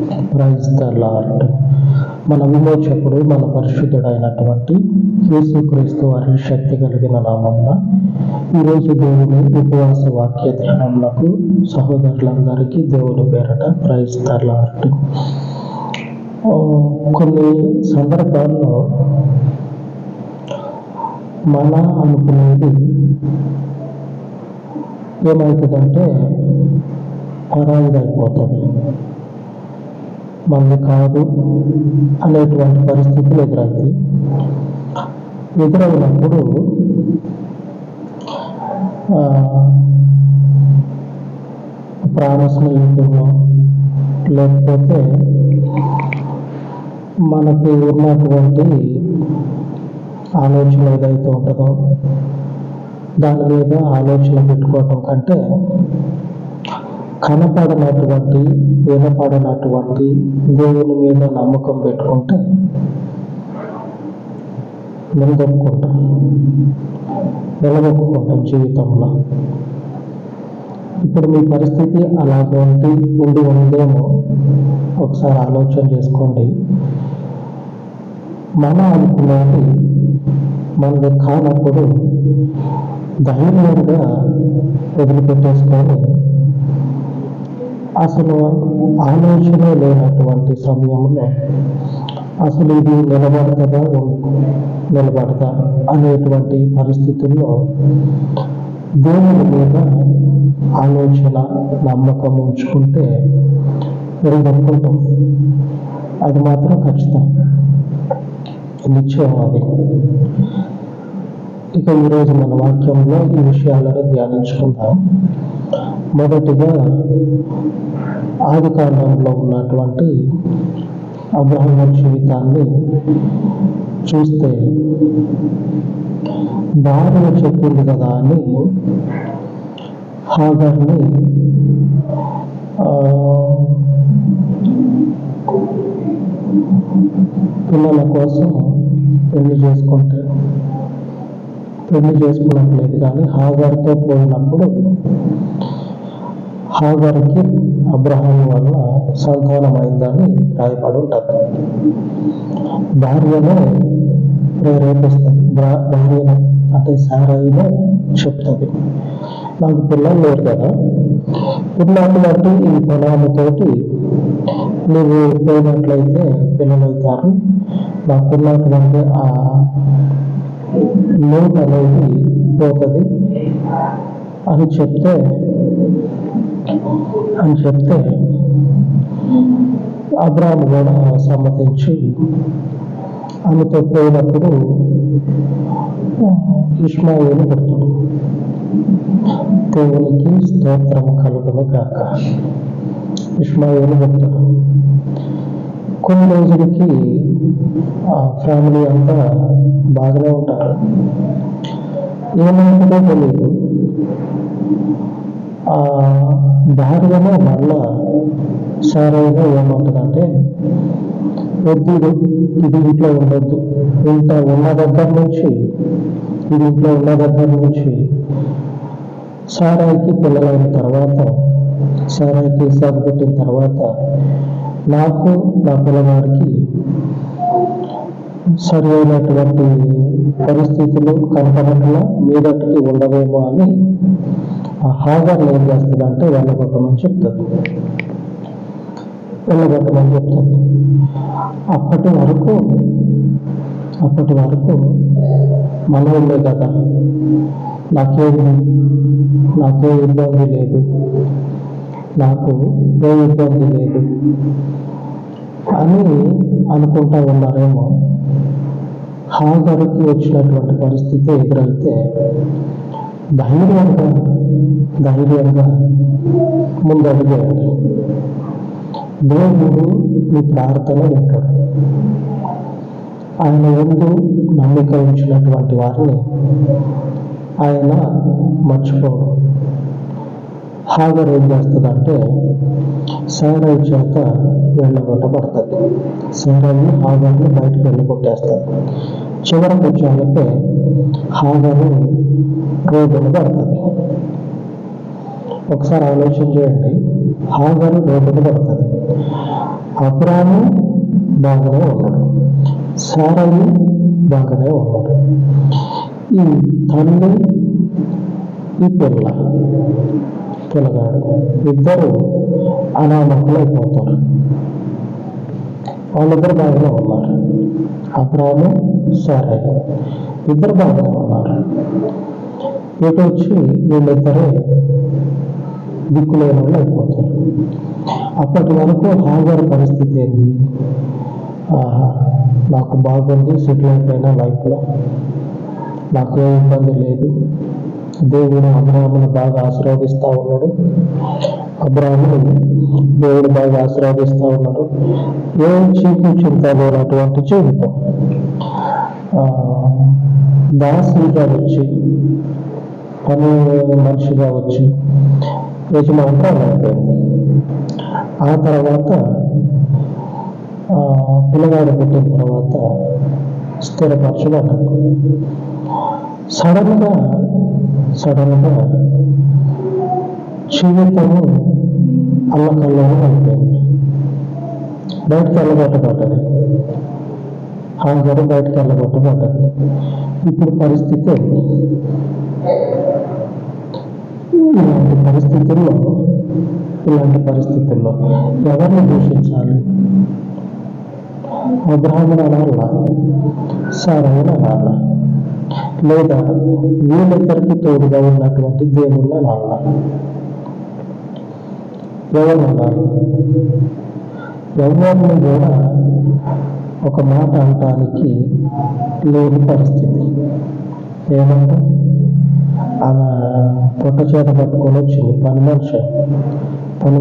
Praise the lord. మన విమోచకుడు, మన పరిశుద్ధుడైనటువంటి యేసుక్రీస్తు వారి శక్తి కలిగిన నామమున ఈరోజు దేవుని ఉపవాస వాక్య ధ్యానములకు సహోదరులందరికీ దేవుని పేరట ప్రైజ్ ద లార్డ్. కొన్ని సందర్భాల్లో మన అనుకునేది ఏమవుతుందంటే పరాయిదైపోతుంది, మనది కాదు అనేటువంటి పరిస్థితులు ఎదురైనప్పుడు ప్రాణ స్నేహితుల్లో లేకపోతే మనకి ఉన్నటువంటి ఆలోచన ఏదైతే ఉంటుందో దాని మీద ఆలోచన పెట్టుకోవటం కంటే కనపడనటువంటి వినపడనటువంటి దేవుని మీద నమ్మకం పెట్టుకుంటే నిలదొక్కుంటాం జీవితంలో. ఇప్పుడు మీ పరిస్థితి అలాగే ఉండి ఉందేమో ఒకసారి ఆలోచన చేసుకోండి. మనం అనుకునేది మనది కానప్పుడు ధైర్యంగా వదిలిపెట్టేసుకొని అసలు ఆలోచన లేనటువంటి సమయంలో అసలు ఇది నిలబడతా అనేటువంటి పరిస్థితుల్లో దేవుని మీద ఆలోచన నమ్మకం ఉంచుకుంటే నిలబడుకుంటాం. అది మాత్రం ఖచ్చితం, నిశ్చయం అది. ఇక ఈరోజు మన వాక్యంలో ఈ విషయాలను ధ్యానించుకుందాం. మొదటిగా ఆదికాండంలో ఉన్నటువంటి అబ్రహాము జీవితాన్ని చూస్తే భార్య చెప్పింది కదా అని హాగర్ని పిల్లల కోసం పెళ్లి చేసుకున్నట్లేదు, కానీ హాగర్తో పోయినప్పుడు హాగర్కి అబ్రహాము వల్ల సంతానమైందని రాయబడి ఉంటుంది. భార్యనే ప్రేరేపిస్తుంది, భార్యనే అంటే సారాయినే చెప్తుంది, నాకు పిల్లలు లేరు కదా, ఉన్నటువంటి ఈ పొలాలతోటి నువ్వు పోయినట్లయితే పిల్లలవుతారు, నాకున్నటువంటి ఆ లోటు అనేది పోతుంది అని చెప్తే అబ్రాహాము కూడా సమ్మతించి ఆమెతో పోయినప్పుడు ఇష్మాయేలు పుడతాడు. దేవునికి స్తోత్రం కలుగును గాక. ఇష్మాయేలు పుడతాడు. కొన్ని రోజులకి ఫ్యామిలీ అంతా బాగానే ఉంటారు. ఏమైందో తెలియదు, భార్యనే మళ్ళా సారైగా ఏమంటుందంటే, వద్దు ఇది ఇంట్లో ఉండొద్దు, ఉన్న దగ్గర నుంచి సారాయికి పిల్లలైన తర్వాత, సారాయికి ఇసాకు పుట్టిన తర్వాత నాకు నా పిల్లవాడికి సరి అయినటువంటి పరిస్థితులు కనపడట్లా, మీదటికి ఉండవేమో అని హాగర్ ఏం చేస్తుందంటే వెళ్ళగొట్టమని చెప్తుంది. అప్పటి వరకు మనవులే కదా, నాకే ఇబ్బంది లేదు, నాకు ఏ ఇబ్బంది లేదు అని అనుకుంటా ఉన్నారేమో. హాగర్కి వచ్చినటువంటి పరిస్థితి ఎదురైతే ధైర్యంగా ముందడిగేయండి. దేవుడు మీ ప్రార్థన వింటాడు. ఆయన యందు నమ్మిక ఉంచినటువంటి వారిని ఆయన మర్చిపోడు. హాగర్ ఏం చేస్తుందంటే సారాయి చేత వెళ్ళగొట్టబడుతుంది. సారాయి హాగర్ని బయటకు వెళ్ళగొట్టేస్తుంది. చివరికి వచ్చేళ్ళకే హాగరు రోడ్డును పడుతుంది. ఒకసారి ఆలోచన చేయండి, హాగరు రోడ్డును పడుతుంది. అబ్రాము బాగానే ఉన్నాడు, సారయి బాగానే ఉన్నాడు. ఈ తల్లి, ఈ పిల్లగాడు ఇద్దరు అనామకులైపోతారు. వాళ్ళిద్దరు బాగానే ఉన్నారు. అబ్రాము, సారయి ఇద్దరు బాగానే ఉన్నారు. ఇటు వచ్చి వీళ్ళిద్దరే దిక్కులేని వాళ్ళు అయిపోతారు. అప్పటి వరకు హాగర్ పరిస్థితి ఏంది? నాకు బాగుంది, సెటిల్ అయిపోయిన లైఫ్లో, నాకు ఏ ఇబ్బంది లేదు, దేవుడు అబ్రాహామును బాగా ఆశీర్వదిస్తూ ఉన్నాడు, దేవుడు బాగా ఆశీర్వదిస్తూ ఉన్నాడు, ఏం చీకు చింత లేనటువంటి జీవితం. దాసిగా వచ్చి, పని మనిషిగా వచ్చి యజమానురాలు అయిపోయింది. ఆ తర్వాత పిల్లగాడు పుట్టిన తర్వాత స్థిరపరచబడ్డది. సడన్గా జీవితము అల్లకల్లోనే అయిపోయింది. బయటకు వెళ్ళగొట్టబడ్డది. హాగరు బయటకు వెళ్ళగొట్టబడ్డది. ఇప్పుడు పరిస్థితి ఏంటి? ఇలాంటి పరిస్థితుల్లో ఎవరిని దూషించాలి? అబ్రాహామును అనాలా, సారయిని అనాలా, లేదా వీళ్ళిద్దరికి తోడుగా ఉన్నటువంటి దేవుణ్ణి అనాలా? ఎవరిని అనాలి? ఎవరిని కూడా ఒక మాట అనటానికి లేని పరిస్థితి. ఏమంటే ఆమె పొట్ట చేత పట్టుకొని వచ్చింది. పని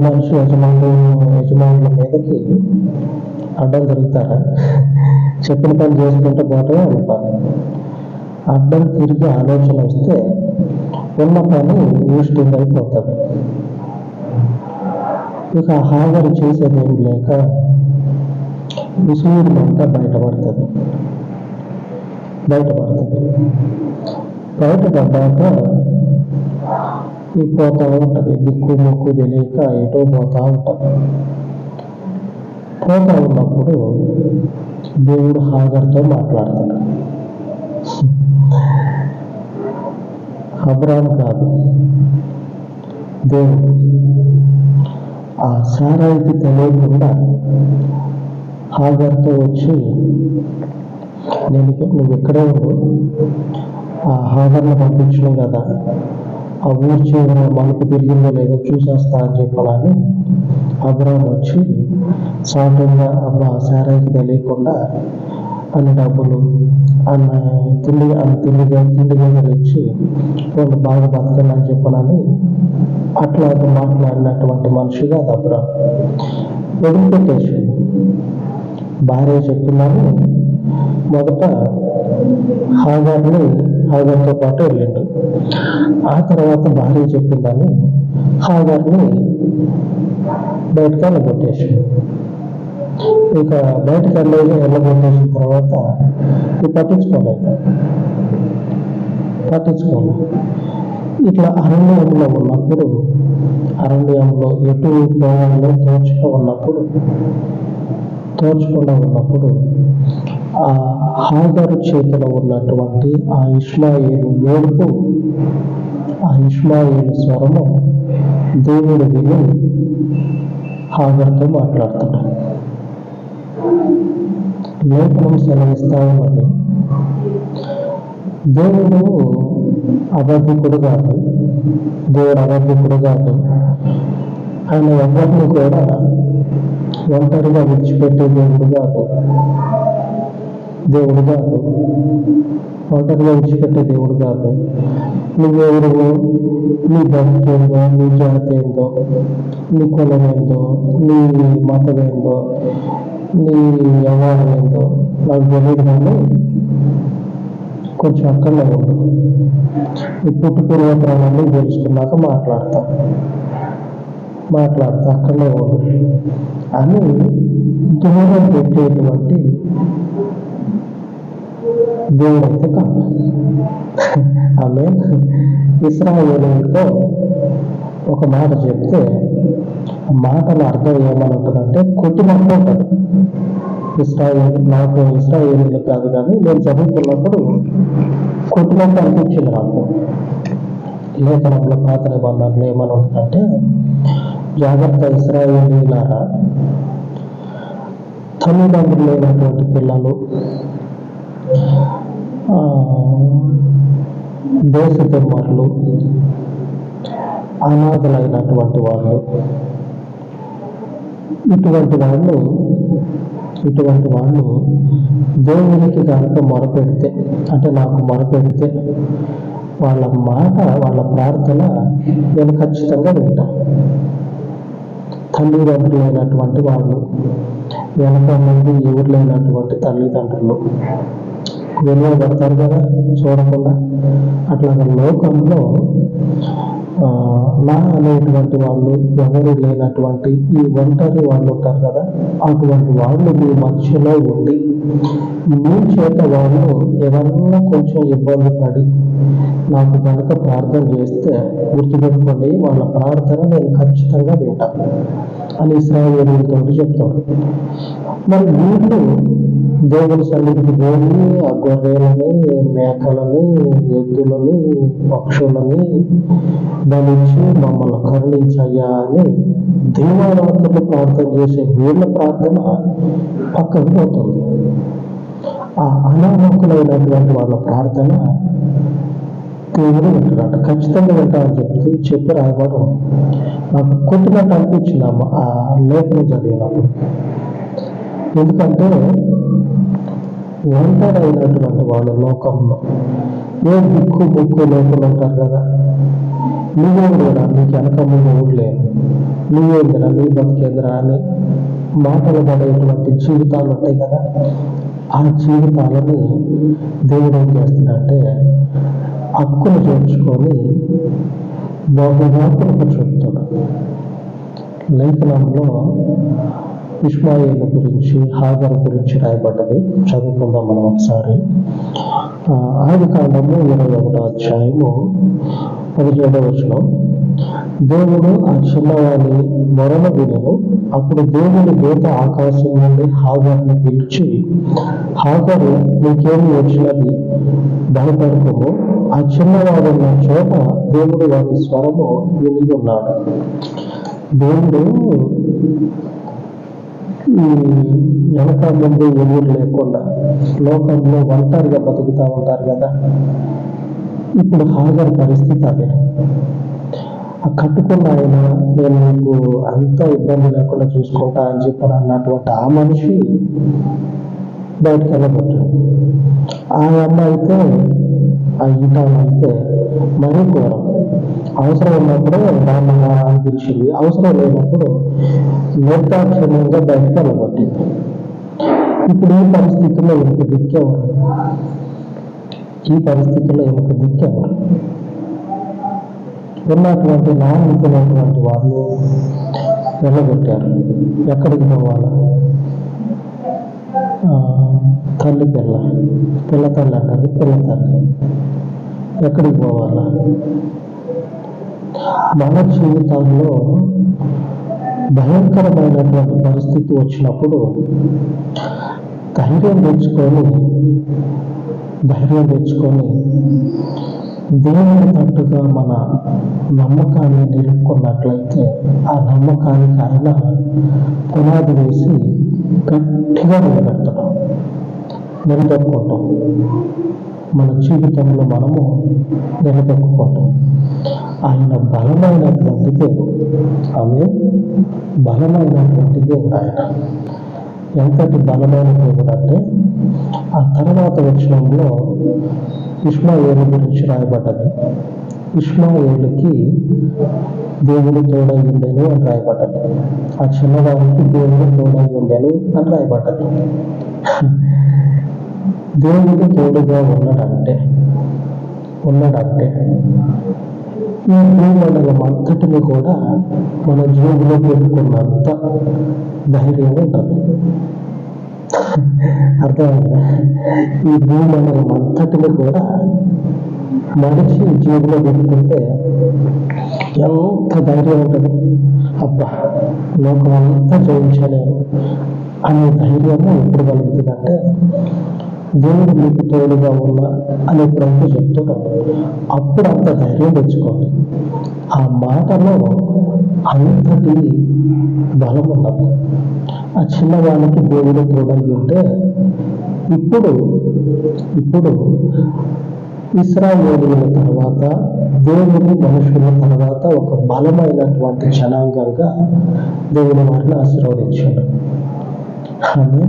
మనిషి యజమానుల మీదకి అడ్డం తిరుగుతారా? చెప్పిన పని చేసుకుంటే పోవటమే వాళ్ళ పని. అడ్డం తిరిగి ఆలోచన వస్తే ఉన్న పని వేస్టింగ్ అయిపోతుంది. ఇక హాగరు చేసేదేం లేక ఉసూరు మంట బయటపడుతుంది. బయటపడ్డాక పోతా ఉంటుంది. దిక్కు మొక్కు తెలియక ఎటో పోతా ఉంటుంది. పోతా ఉన్నప్పుడు దేవుడు హాగర్తో మాట్లాడతాడు. అబ్రాహాము కాదు, దేవుడు. ఆ సారాయికి తెలియకుండా హాగర్తో వచ్చి, నువ్వు ఎక్కడే ఉండు, ఆ హాగర్ను పంపించడం కదా, ఆ ఊరు చివర మలుపు తిరిగిందో లేదో చూసేస్తా అని చెప్పాలని అబ్రాహాము వచ్చి సాటంగా సారాయికి తెలియకుండా అన్ని డబ్బులు తిండి గంటలు ఇచ్చి వాళ్ళు బాగా బతకండి అని చెప్పాలని అట్లాగే మాట్లాడినటువంటి మనిషి కాదు అబ్రాహాము. వదిలిపెట్టేసి భార్య చెప్పిందని మొదట హాగర్తో పాటు వెళ్ళిండు. ఆ తర్వాత భార్య చెప్పిందని హాగర్ని బయటకు వెళ్ళగొట్టేసి, ఇక బయటకు వెళ్ళగొట్టేసిన తర్వాత పట్టించుకోలేదు. ఇట్లా అరణ్యంలో ఎటు పోవాలో తోచకుండా ఉన్నప్పుడు ఆ హాగరు చేతిలో ఉన్నటువంటి ఆ ఇష్మాయేలు ఏడుపు, ఆ ఇష్మాయేలు స్వరము దేవుడు విని హాగరుతో మాట్లాడతాడు. లేఖనం సెలవిస్తా ఉన్నది, దేవుడు అబద్ధికుడు కాదు. ఆయన ఎవరిని కూడా ఒంటరిగా విడిచిపెట్టే దేవుడు కాదు. ఒంటరిగా విడిచిపెట్టే దేవుడు కాదు. నువ్వెవరివో, నీ బతికేందో, నీ జాతి ఏందో, నీ కులం ఏందో, నీ మతం ఏందో, నీ వ్యవహారం ఏందో నాకు తెలియదు, కానీ కొంచెం అక్కడనే ఉండు, ఈ పూర్వపురాణాన్ని తెలుసుకున్నాక మాట్లాడతా అక్కడనే ఉండు అని దూరం పెట్టేటువంటి దేవుడైతే కాదు. ఆమె ఇశ్రాయేలీయులతో ఒక మాట చెప్తే మాటల అర్థం ఏమని ఉంటుందంటే కొట్టినట్టు ఉంటుంది. నాకు ఇశ్రాయేలీలు కాదు, కానీ నేను చదువుకున్నప్పుడు కొట్టినట్టు అనిపించింది నాకు. లేఖనంలో పాత నిబంధనలు ఏమని ఉంటుందంటే, జాగ్రత్త ఇశ్రాయేలీలారా, తల్లిదండ్రులు లేనటువంటి పిల్లలు, దేశ కుమారులు, అనాథలైనటువంటి వాళ్ళు, ఇటువంటి వాళ్ళు దేవునికి కనుక మొరపెడితే, అంటే నాకు మొరపెడితే, వాళ్ళ మాట, వాళ్ళ ప్రార్థన నేను ఖచ్చితంగా వింటాను. తల్లిదండ్రులు లేనటువంటి వాళ్ళు, వెనక ముందు ఎవరు లేనటువంటి తల్లిదండ్రులు వెలువబడతారు కదా చూడకుండా. అట్లాగే లోకంలో నా అనేటువంటి వాళ్ళు, ఎవరు లేనటువంటి ఈ ఒంటరి వాళ్ళు ఉంటారు కదా, అటువంటి వాళ్ళు మీ మధ్యలో ఉండి మీ చేత వాళ్ళు ఏదన్నా కొంచెం ఇబ్బంది పడి నాకు కనుక ప్రార్థన చేస్తే గుర్తుపెట్టుకోండి, వాళ్ళ ప్రార్థన నేను ఖచ్చితంగా వింటాను అని ఇశ్రాయేలీయులతో చెప్తాడు. మరి వీళ్ళు దేవుని సన్నిధికి పోయి ఆ గొర్రెలని, మేకలని, ఎద్దులని, పక్షులని బలించి మమ్మల్ని కరుణించయ్యా అని దీవారాత్రులు ప్రార్థన చేసే వీళ్ళ ప్రార్థన పక్కకు పోతుంది. ఆ అనామకులైనటువంటి వాళ్ళ ప్రార్థన దేవుడు వింటాడట, ఖచ్చితంగా వింటాడని చెప్పి రాయబడి నాకు కొట్టినట్టు అనిపించింది ఆ లేఖను చదివినప్పుడు. ఎందుకంటే ఒంటరైనటువంటి వాళ్ళు లోకంలో ఏ దిక్కు బుక్కు లేకుండా ఉంటారు కదా. నువ్వేందిరా, నీకు వెనక ముందు ఊరు లేరు, నువ్వేందిరా, నీ బతికేందిరా అని మాటలు పడేటువంటి జీవితాలు ఉంటాయి కదా. ఆ జీవితాలని దేవుడు ఏం చేస్తున్నాడంటే హక్కును చేర్చుకొని బహువాకులకు చెప్తాడు. లేఖనంలో ఇష్మాయేలు గురించి, హాగరు గురించి రాయబడ్డది. చదువుకుందాం మనం ఒకసారి. ఆదికాండము 21వ అధ్యాయము 17వ వచనం. దేవుడు ఆ చిన్నవాని మొరను వినెను. అప్పుడు దేవుని దూత ఆకాశం నుండి హాగరును పిలిచి, హాగరు, నీకేమి వచ్చినది, భయపడుకోము, ఆ చిన్నవాడున్న చోట దేవుడు వారి స్వరము విని ఉన్నాడు. దేవుడు ఈ వెనక ముందు ఎవరు లేకుండా లోకంలో ఒంటరిగా బతుకుతూ ఉంటారు కదా. ఇప్పుడు హాగర్ పరిస్థితి అదే. ఆ కట్టుకున్న ఆయన, నేను నీకు అంత ఇబ్బంది లేకుండా చూసుకుంటా అని చెప్పని అన్నటువంటి ఆ మనిషి బయటకు వెళ్ళబట్టాడు. ఆ అమ్మ అయితే, ఆ ఈటామ అయితే మరీ ఘోరం. అవసరం ఉన్నప్పుడు రామయ్య అని పిలిచింది, అవసరం లేనప్పుడు నిర్దాక్షిణ్యంగా బయటకు వెళ్ళబట్టింది. ఇప్పుడు ఈ పరిస్థితుల్లో ఈమెకు దిక్కెవరు? ఉన్నటువంటి నాన్నటువంటి వాళ్ళు వెళ్ళగొట్టారు. ఎక్కడికి పోవాలా? తల్లి పిల్ల తల్లి అంటారు, పిల్ల తల్లి ఎక్కడికి పోవాలా? మన జీవితాల్లో భయంకరమైనటువంటి పరిస్థితి వచ్చినప్పుడు ధైర్యం తెచ్చుకొని దేవుని తట్టుగా మన నమ్మకాన్ని నిలుపుకున్నట్లయితే ఆ నమ్మకానికి ఆయన పునాది వేసి గట్టిగా నిలబెట్టుకుంటాం. మన జీవితంలో మనము నిలబెట్టుకుంటాం. ఆయన బలమైనటువంటి దేవుడు. ఆమె బలమైనటువంటి దేవుడు. ఆయన ఎంతటి బలమైన దేవుడు అంటే ఆ తర్వాత వచనంలో ఇష్మాయేలు గురించి రాయబడ్డది. ఇష్మాయేలుకి దేవుడు తోడై ఉండెను అని రాయబడ్డది. ఆ చిన్నవారికి దేవుడు తోడై ఉండెను అని రాయబడ్డది. దేవుడు తోడుగా ఉన్నాడంటే ఈ భూమండలం అంతటిని కూడా మన జీవులో పెట్టుకున్నంత ధైర్యం ఉంటుంది. అర్థమైందా? ఈ భూమండలం అంతటిని కూడా మనిషి జీవులో పెట్టుకుంటే ఎంత ధైర్యం ఉంటుంది. అబ్బా, లోకమంతా జయించలేను అనే ధైర్యము ఎప్పుడు కలుగుతుందంటే దేవుడు మీకు తోడుగా ఉన్నా అని ఎప్పుడైతే చెప్తున్నాడు అప్పుడు అంత ధైర్యం తెచ్చుకోండి. ఆ మాటలో అంతటి బలం ఉన్నది. ఆ చిన్నవాళ్ళకి దేవుడు తోడై ఉంటే ఇప్పుడు ఇప్పుడు ఇశ్రాయేలీయుల తర్వాత దేవుని మనుషుల తర్వాత ఒక బలమైనటువంటి జనాంగంగా దేవుని వారిని ఆశీర్వదించాడు. ఆమె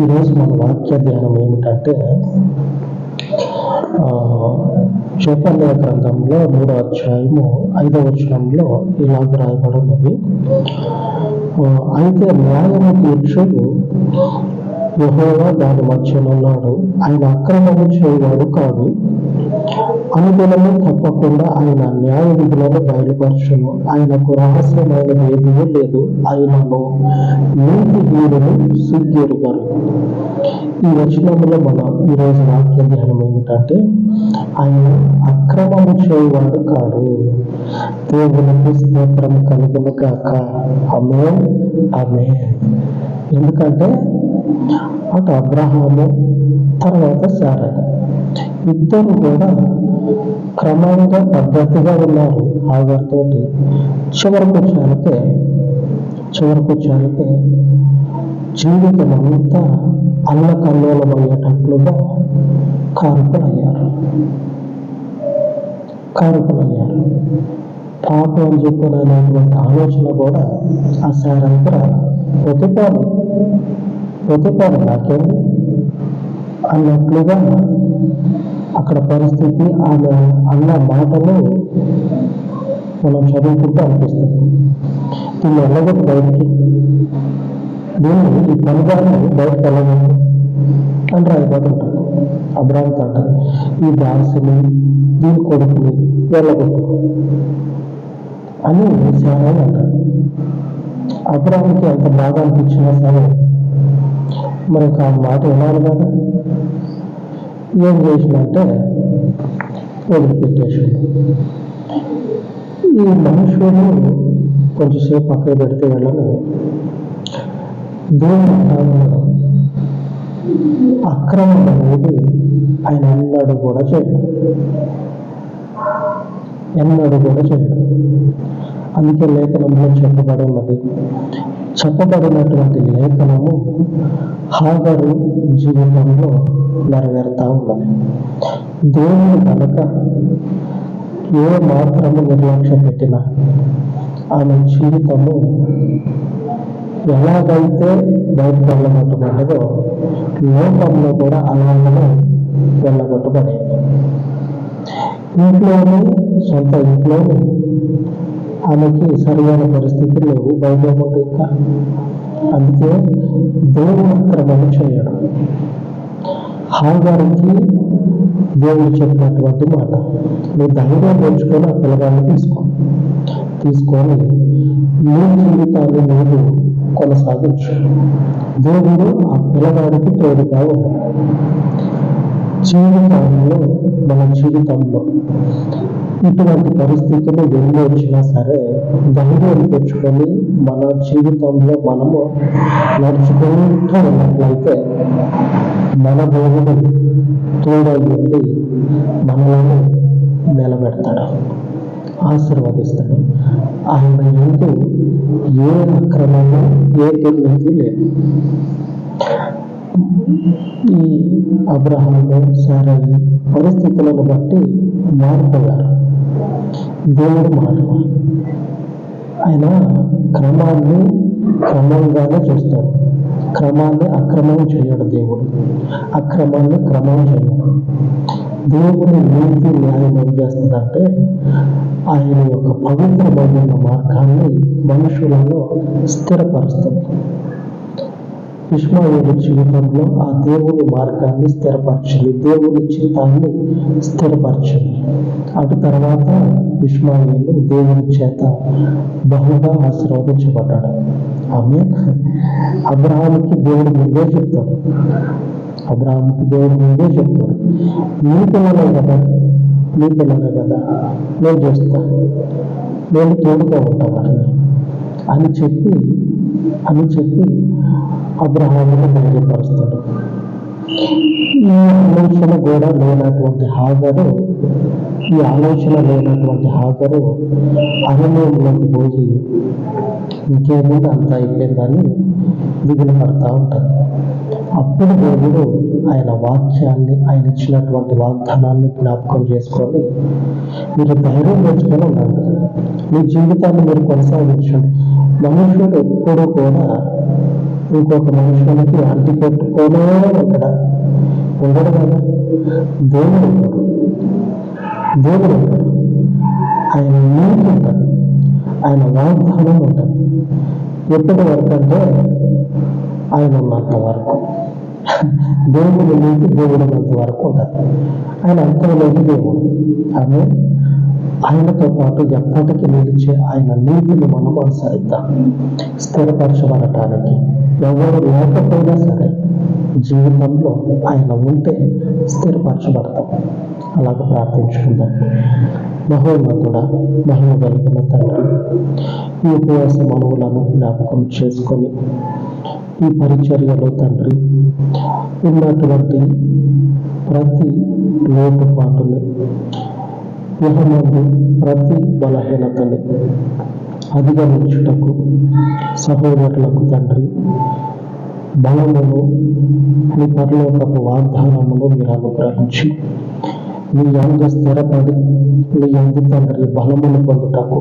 ఈరోజు మన వాక్య ధ్యానం ఏమిటంటే యెఫన్యా గ్రంథంలో 3వ అధ్యాయము 5వ వచనంలో ఇలాగ రాయబడి ఉన్నది. అయితే న్యాయము తీర్చుడు యెహోవా దాని మధ్యనున్నాడు, ఆయన అక్రమము చేయవాడు కాడు. అనుదినము తప్పకుండా ఆయన న్యాయ విధులను బయలుపరచును. ఆయనకు రహస్యమైనది ఏదీ లేదు. ఆయనను నీతిహీనులు సిగ్గెరుగరు. ఈ వచనంలో మన ఈరోజు వాక్య ధ్యానం ఏమిటంటే ఆయన అక్రమము చేయవాడు కాడు. దేవునికి స్తోత్రం కలుగును గాక. ఆమేన్ ఆమేన్. ఎందుకంటే అటు అబ్రహాము తర్వాత శారా ఇద్దరు కూడా క్రమంగా పద్ధతిగా ఉన్నారు. హాగర్తోటి చివరికి వచ్చాలకే జీవితం అంతా అల్లకల్లోలమయ్యేటట్లుగా కారకులయ్యారు. పాపం అని చెప్పినటువంటి ఆలోచన కూడా ఆ శారానికి రాదు. పోతే నాకేంది అన్నట్లుగా అక్కడ పరిస్థితి. ఆమె అన్న మాటలు మనం చదువుకుంటూ అనిపిస్తుంది. దీన్ని వెళ్ళగొట్టు బయటికి, ఈ పనిదాన్ని బయటకు వెళ్ళగొట్టు అని రాయబడి ఉంటాడు. అబ్రాహాం తండ్రి ఈ దాసిని దీని కొడుకుని వెళ్ళగొట్టు అని శారా అంటారు. అబ్రాహాంకి ఎంత బాగా అనిపించినా సరే మరి ఆ మాట వినాలి కదా. ఏం చేసినంటే వదిలిపెట్టేసిండు. ఈ మనుషులు కొంచెంసేపు పక్కన పెడితే వెళ్ళని దేవుని అక్రమం అనేది ఆయన ఎన్నడూ కూడా చేయడు. అందుకే లేఖనంలో చెప్పబడినటువంటి లేఖనము హాగరు జీవితంలో నెరవేరుతా ఉన్నది. దేవుడు కనుక ఏ మాత్రము నిర్లక్ష్య పెట్టినా ఆమె జీవితము ఎలాగైతే బయటకు వెళ్ళగొట్టబడ్డదో లోకంలో కూడా అలాగనే వెళ్ళగొట్టబడేది. సొంత ఇంట్లోనే ఆమెకి సరైన పరిస్థితులు లేవు. బయట ఇంకా అందుకే దేవుడు అక్రమం చేయడం. హాగరుకి దేవుడు చెప్పినటువంటి మాట, నువ్వు ధైర్యం తెచ్చుకొని ఆ పిల్లగాన్ని తీసుకొని నీ జీవితాన్ని నువ్వు కొనసాగించు. దేవుడు ఆ పిల్లగాడికి తోడుగా ఉన్నాడు. మన జీవితంలో ఇటువంటి పరిస్థితులు ఎన్ని వచ్చినా సరే ధైర్యం తెచ్చుకొని మన జీవితంలో మనము నడుచుకుంటూ ఉన్నట్లయితే మన దేవుడు తోడై ఉండి మనల్ని నిలబెడతాడు, ఆశీర్వదిస్తాడు. ఆయన యందు ఏ అక్రమము ఏ దుర్నీతి లేదు. ఈ అబ్రహాము శారాయి పరిస్థితులను బట్టి మారిపోయారు. దేవుడు మారడు. ఆయన క్రమంగానే చూస్తాడు. క్రమాన్ని అక్రమం చేయడు. దేవుడు అక్రమాన్ని క్రమం చేయడు. దేవుని నీతి న్యాయం ఏం చేస్తుందంటే ఆయన యొక్క పవిత్రమైన మార్గాన్ని మనుషులలో స్థిరపరుస్తుంది. ఇష్మాయేలు జీవితంలో ఆ దేవుని మార్గాన్ని స్థిరపరచింది, దేవుని చిత్తాన్ని స్థిరపరచింది. అటు తర్వాత ఇష్మాయేలు దేవుని చేత బహుగా ఆశీర్వదించబడ్డాడు. ఆమె అబ్రహాముకి దేవుడు ముందే చెప్తాడు, నీ పిల్లలే కదా నేను చేస్తా, నేను తోడుగా ఉంటా వారిని అని చెప్పి అబ్రహామును ధైర్యపరుస్తాడు. ఈ ఆలోచన లేనటువంటి హాగరు అరణ్యంలోకి పోయి ఇంకేముంది అంతా అయిపోయిందని దిగులు పడతా ఉంటుంది. అప్పుడు దేవుడు ఆయన వాక్యాన్ని, ఆయన ఇచ్చినటువంటి వాగ్దానాన్ని జ్ఞాపకం చేసుకొని, మీరు ధైర్యం తెచ్చుకొని ఉండండి, మీ జీవితాన్ని మీరు కొనసాగించండి. మనుషుడు ఎప్పుడూ కూడా ఇంకొక మనుషులకి అంటి పెట్టుకోనే ఉండడు కదా. దేవుడు ఉంటాడు, ఆయన నీతి ఉంటుంది, ఆయన వాగ్దానం ఉంటుంది. ఎప్పటి వరకు అంటే ఆయన ఉన్నంత వరకు, దేవుడు నీతి దేవుడు ఉన్నంత వరకు ఉంటుంది. ఆయన అంతలోకి దేవుడు. కానీ ఆయనతో పాటు ఎప్పటికీ నిలిచే ఆయన నీతిని మనం అనుసరిద్దాం. స్థిరపరచబడటానికి ఎవరు లేకపోయినా సరే జీవితంలో ఆయన ఉంటే స్థిరపరచబడతాం. అలాగ ప్రార్థించుకుందాం. మహోన్నతుడా, మహిమ కలిగిన తండ్రి, ఈ ఉపవాస మనవులను జ్ఞాపకం చేసుకొని ఈ పరిచర్యలో తండ్రి ఉన్నటువంటి ప్రతి లోటుపాటుని, ప్రతి బలహీనతని అధిగమించుటకు సహోదరులకు తండ్రి బలమును, మీ పరలోకపు వాగ్దానమును మీరు అనుగ్రహించి, మీ యందు స్థిరపడి, మీ యందు తండ్రి బలమును పొందుటకు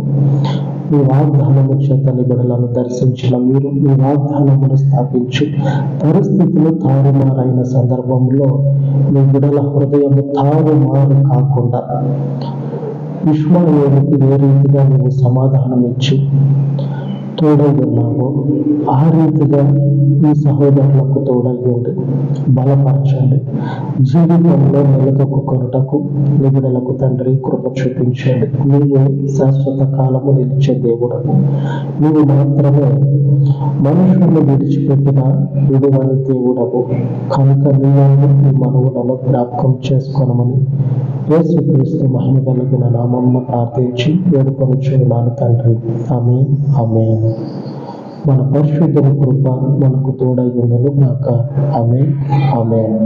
మీ వాగ్దానము చేత నిబిడలను దర్శించిన మీరు మీ వాగ్దానమును స్థాపించి, పరిస్థితులు తారుమారైన సందర్భంలో మీ బిడల హృదయము తారుమారు కాకుండా ఇష్మాయేలుకి ఏ రీతిగా నువ్వు సమాధానం ఇచ్చి తోడై ఉన్నావో ఆ రీతిగా ఈ సహోదరులకు తోడై ఉండి బలపరచండి. జీవితంలో నిలదొక్కుకొనుటకు నిబిడలకు తండ్రి కృప చూపించండి. నీవే శాశ్వత కాలము నిలిచే దేవుడు. నీవు మాత్రమే మనుషులను విడిచిపెట్టిన విడువని దేవుడవు కనుక నీవు ఈ మనవులను జ్ఞాపకం చేసుకోనమని యేసుక్రీస్తు మహిమ కలిగిన నామమున ప్రార్థించి వేడుకొనుచున్నాను తండ్రి. ఆమేన్, ఆమేన్. మన పరిశుద్ధుని కృప మనకు తోడై ఉండును గాక. ఆమేన్, ఆమేన్.